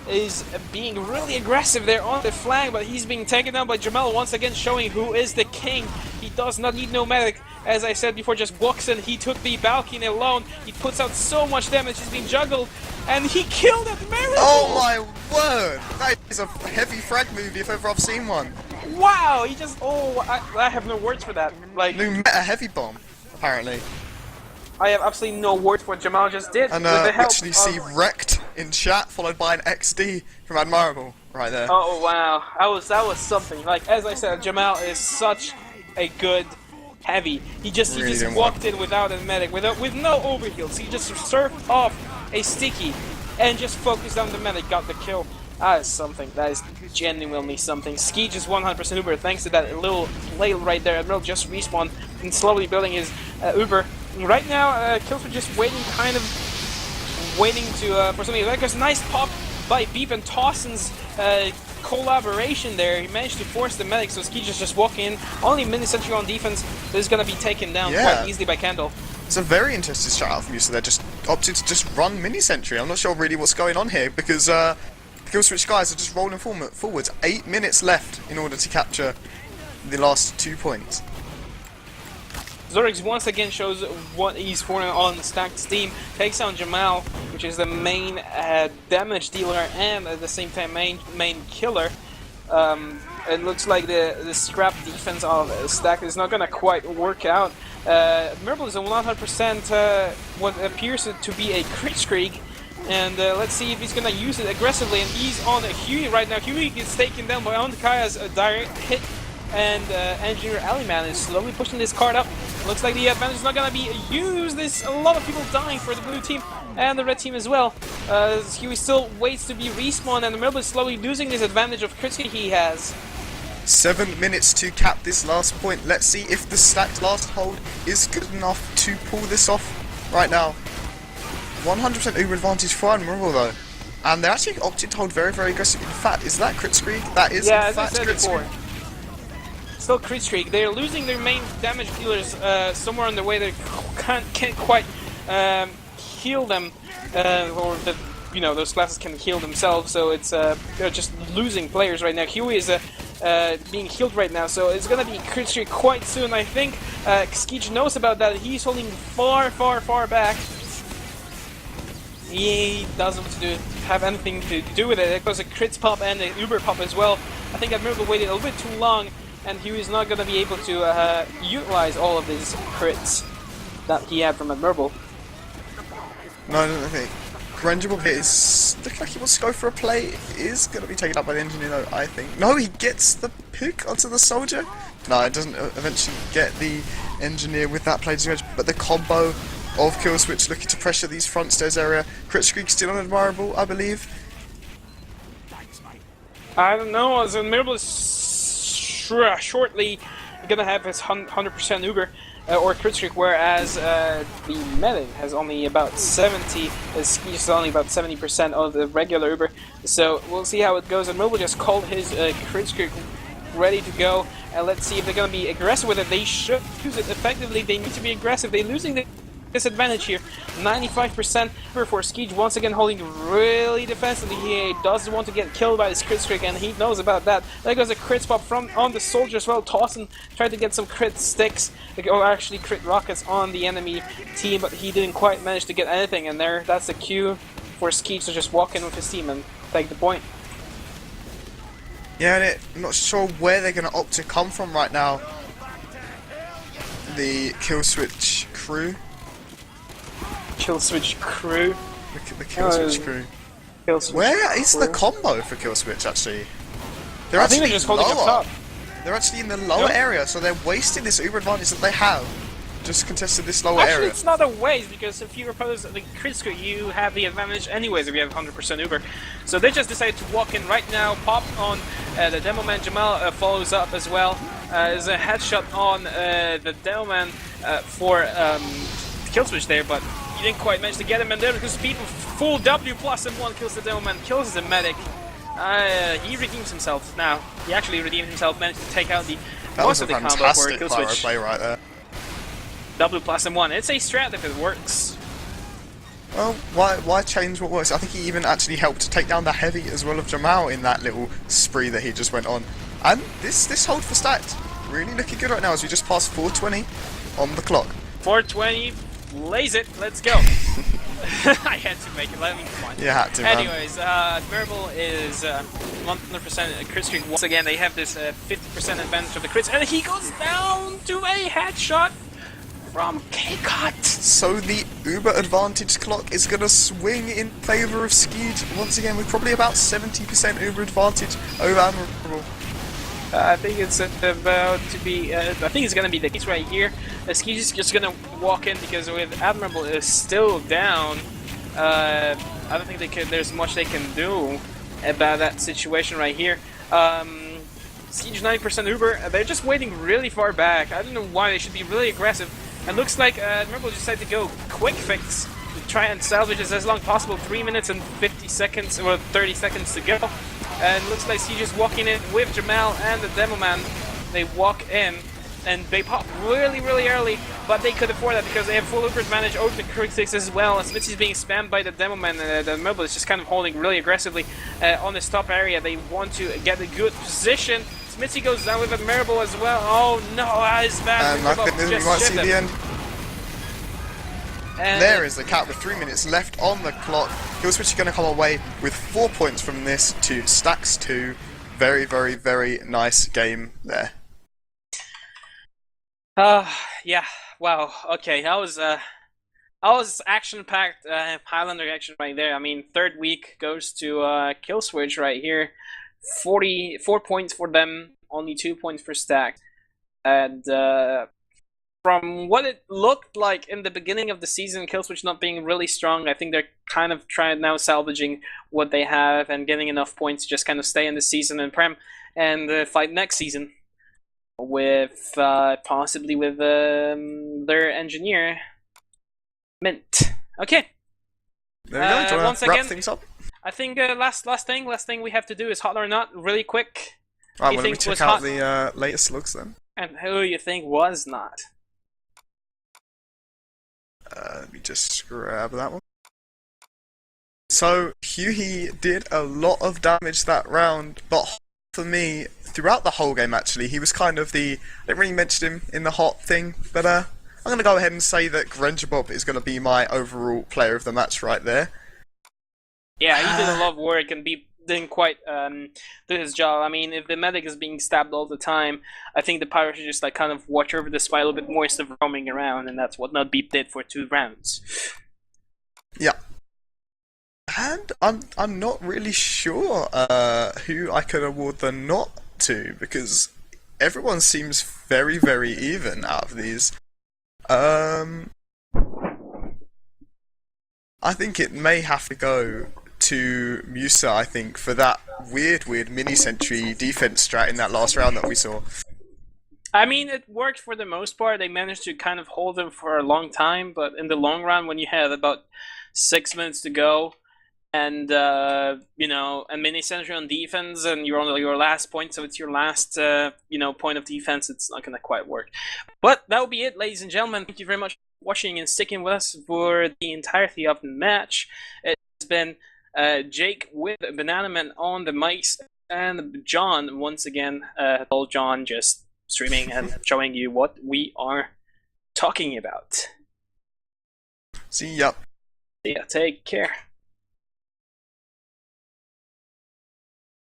is being really aggressive there on the flank, but he's being taken down by Jamal once again, showing who is the king. He does not need no medic. As I said before, just walks in, he took the balcony alone, he puts out so much damage, he's being juggled, and he killed Admirable! Oh my word! That is a heavy frag movie if ever I've seen one. Wow, he just, I have no words for that. Like, New meta heavy bomb, apparently. I have absolutely no words for what Jamal just did. And with the help actually see wrecked in chat, followed by an XD from Admirable, right there. Oh wow, that was something. Like, as I said, Jamal is such a good heavy. He just walked in without a medic, with no overheals. He just surfed off a sticky and just focused on the medic, got the kill. That is something. That is genuinely something. Ski just 100% Uber thanks to that little flail right there. Admiral just respawned and slowly building his Uber. Right now, Killswitch just waiting to for something. Like, there's a nice pop by Beep and Tawson's collaboration there. He managed to force the medic, so Ski just walking in. Only mini sentry on defense, but is going to be taken down quite easily by Candle. It's a very interesting shout out from you, so they just opted to just run mini sentry. I'm not sure really what's going on here, because the Killswitch guys are just rolling forwards. 8 minutes left in order to capture the last 2 points. Zorix once again shows what he's for on stacked steam, takes down Jamal, which is the main damage dealer and at the same time main killer. It looks like the scrap defense of Stack is not gonna quite work out. Mirble is a 100% what appears to be a crit streak, and let's see if he's gonna use it aggressively. And he's on Huey right now. Huey gets taken down by Kaya's direct hit. And Engineer Aliman is slowly pushing this card up. Looks like the advantage is not going to be used. There's a lot of people dying for the blue team and the red team as well. Huey still waits to be respawned, and the Mirble is slowly losing this advantage of crit he has. 7 minutes to cap this last point. Let's see if the stacked last hold is good enough to pull this off right now. 100% Uber advantage for Admirable though. And they're actually opted to hold very, very aggressive. In fact, is that crit streak? That is in fact crit streak. Still crit streak. They're losing their main damage dealers somewhere on the way. They can't quite heal them, or those classes can heal themselves. So it's they're just losing players right now. Huey is being healed right now, so it's gonna be crit streak quite soon. I think Skeech knows about that. He's holding far back. He doesn't have anything to do with it. It goes a crits pop and a Uber pop as well. I think Admirable waited a little bit too long, and Huey's not going to be able to utilize all of his crits that he had from Admirable. No, I don't think. Grangeable here is looking like he wants to go for a play. Is going to be taken up by the engineer though, I think. No, he gets the pick onto the soldier. No, it doesn't eventually get the engineer with that play damage, but the combo of Killswitch looking to pressure these front stairs area. Crit streak still unadmirable, I believe. I don't know, as Admirable is shortly gonna have his 100% Uber or crit streak, whereas the medic has only about 70. Ski is only about 70% of the regular Uber. So we'll see how it goes. And Admirable just called his crit streak ready to go, and let's see if they're gonna be aggressive with it. They should use it effectively. They need to be aggressive. They're losing the disadvantage here. 95% for Skeej, once again holding really defensively. He doesn't want to get killed by this crit streak, and he knows about that. There goes a crit spot from on the soldier as well. Tawson tried to get some crit sticks, or actually crit rockets on the enemy team, but he didn't quite manage to get anything. And that's the cue for Skeej to just walk in with his team and take the point. Yeah, and I'm not sure where they're going to opt to come from right now. The Killswitch crew. Killswitch crew. The Killswitch crew. Killswitch Where is crew. the combo for Killswitch actually? I think they're just holding up top. They're actually in the lower area, so they're wasting this Uber advantage that they have. Just contested this lower area. Actually, it's not a waste, because if you oppose the crit streak, you have the advantage anyways if you have 100% Uber. So they just decided to walk in right now, pop on the Demo Man. Jamal follows up as well. There's a headshot on the Demo Man for Killswitch there, but he didn't quite manage to get him, and there because people full W plus and one kills the Demo Man, kills the medic. He redeems himself now. He actually redeemed himself, managed to take out the most of the combo for Killswitch. Play right there. W plus and one. It's a strat if it works. Well, why change what works? I think he even actually helped to take down the heavy as well of Jamal in that little spree that he just went on. And this hold for stats really looking good right now as we just passed 420 on the clock. 420, lays it, let's go. I had to make it, let me, come on. You had to, man. Anyways, Admirable is 100% crit streak. Once again, they have this 50% advantage of the crits, and he goes down to a headshot from K-Cut. So the Uber advantage clock is going to swing in favour of Skeed once again with probably about 70% Uber advantage over Admirable. I think it's about to be. I think it's gonna be the case right here. Skeed is just gonna walk in because with Admirable is still down. I don't think they can. There's much they can do about that situation right here. Siege 90% Uber. They're just waiting really far back. I don't know why. They should be really aggressive. It looks like Admirable decided to go quick fix to try and salvage this as long as possible. 3 minutes and 50 seconds or 30 seconds to go. And looks like Siege is walking in with Jamal and the Demoman. They walk in and they pop really, really early, but they could afford that because they have full Uber advantage over the critics as well. As Smithy's being spammed by the Demoman, the Mobile is just kind of holding really aggressively on this top area. They want to get a good position. Smithy goes down with Admirable as well. Oh no, that is bad. And my goodness, we might see the end. And there is the cap with 3 minutes left on the clock. Killswitch is going to come away with 4 points from this to Stacks 2. Very, very, very nice game there. Yeah, wow, okay, that was action-packed Highlander action right there. I mean, third week goes to Killswitch right here. 44 points for them, only 2 points for Stacks. And from what it looked like in the beginning of the season, Killswitch not being really strong, I think they're kind of trying now salvaging what they have and getting enough points to just kind of stay in the season and Prem and fight next season with possibly with their engineer Mint. Okay. There we go. Do you want to wrap things up? I think last thing we have to do is hot or not really quick. Right, well, let me check out the latest looks then. And who you think was not? Let me just grab that one. So, Hughie did a lot of damage that round, but for me, throughout the whole game actually, he was kind of the... I didn't really mention him in the hot thing, but I'm going to go ahead and say that Granger Bob is going to be my overall player of the match right there. Yeah, he did a lot of work and didn't quite do his job. I mean, if the medic is being stabbed all the time, I think the Pyro should just like kind of watch over this fight a little bit more instead of roaming around, and that's what Not Beep did for 2 rounds. Yeah. And I'm not really sure who I could award the not to, because everyone seems very, very even out of these. I think it may have to go to Musa, I think, for that weird mini-sentry defense strat in that last round that we saw. I mean, it worked for the most part. They managed to kind of hold them for a long time, but in the long run, when you had about 6 minutes to go, and you know, a mini-sentry on defense, and you're on your last point, so it's your last point of defense, it's not gonna quite work. But that will be it, ladies and gentlemen. Thank you very much for watching and sticking with us for the entirety of the match. It's been Jake with Bananaman on the mics, and John once again, old John, just streaming and showing you what we are talking about. See ya. Yeah, take care.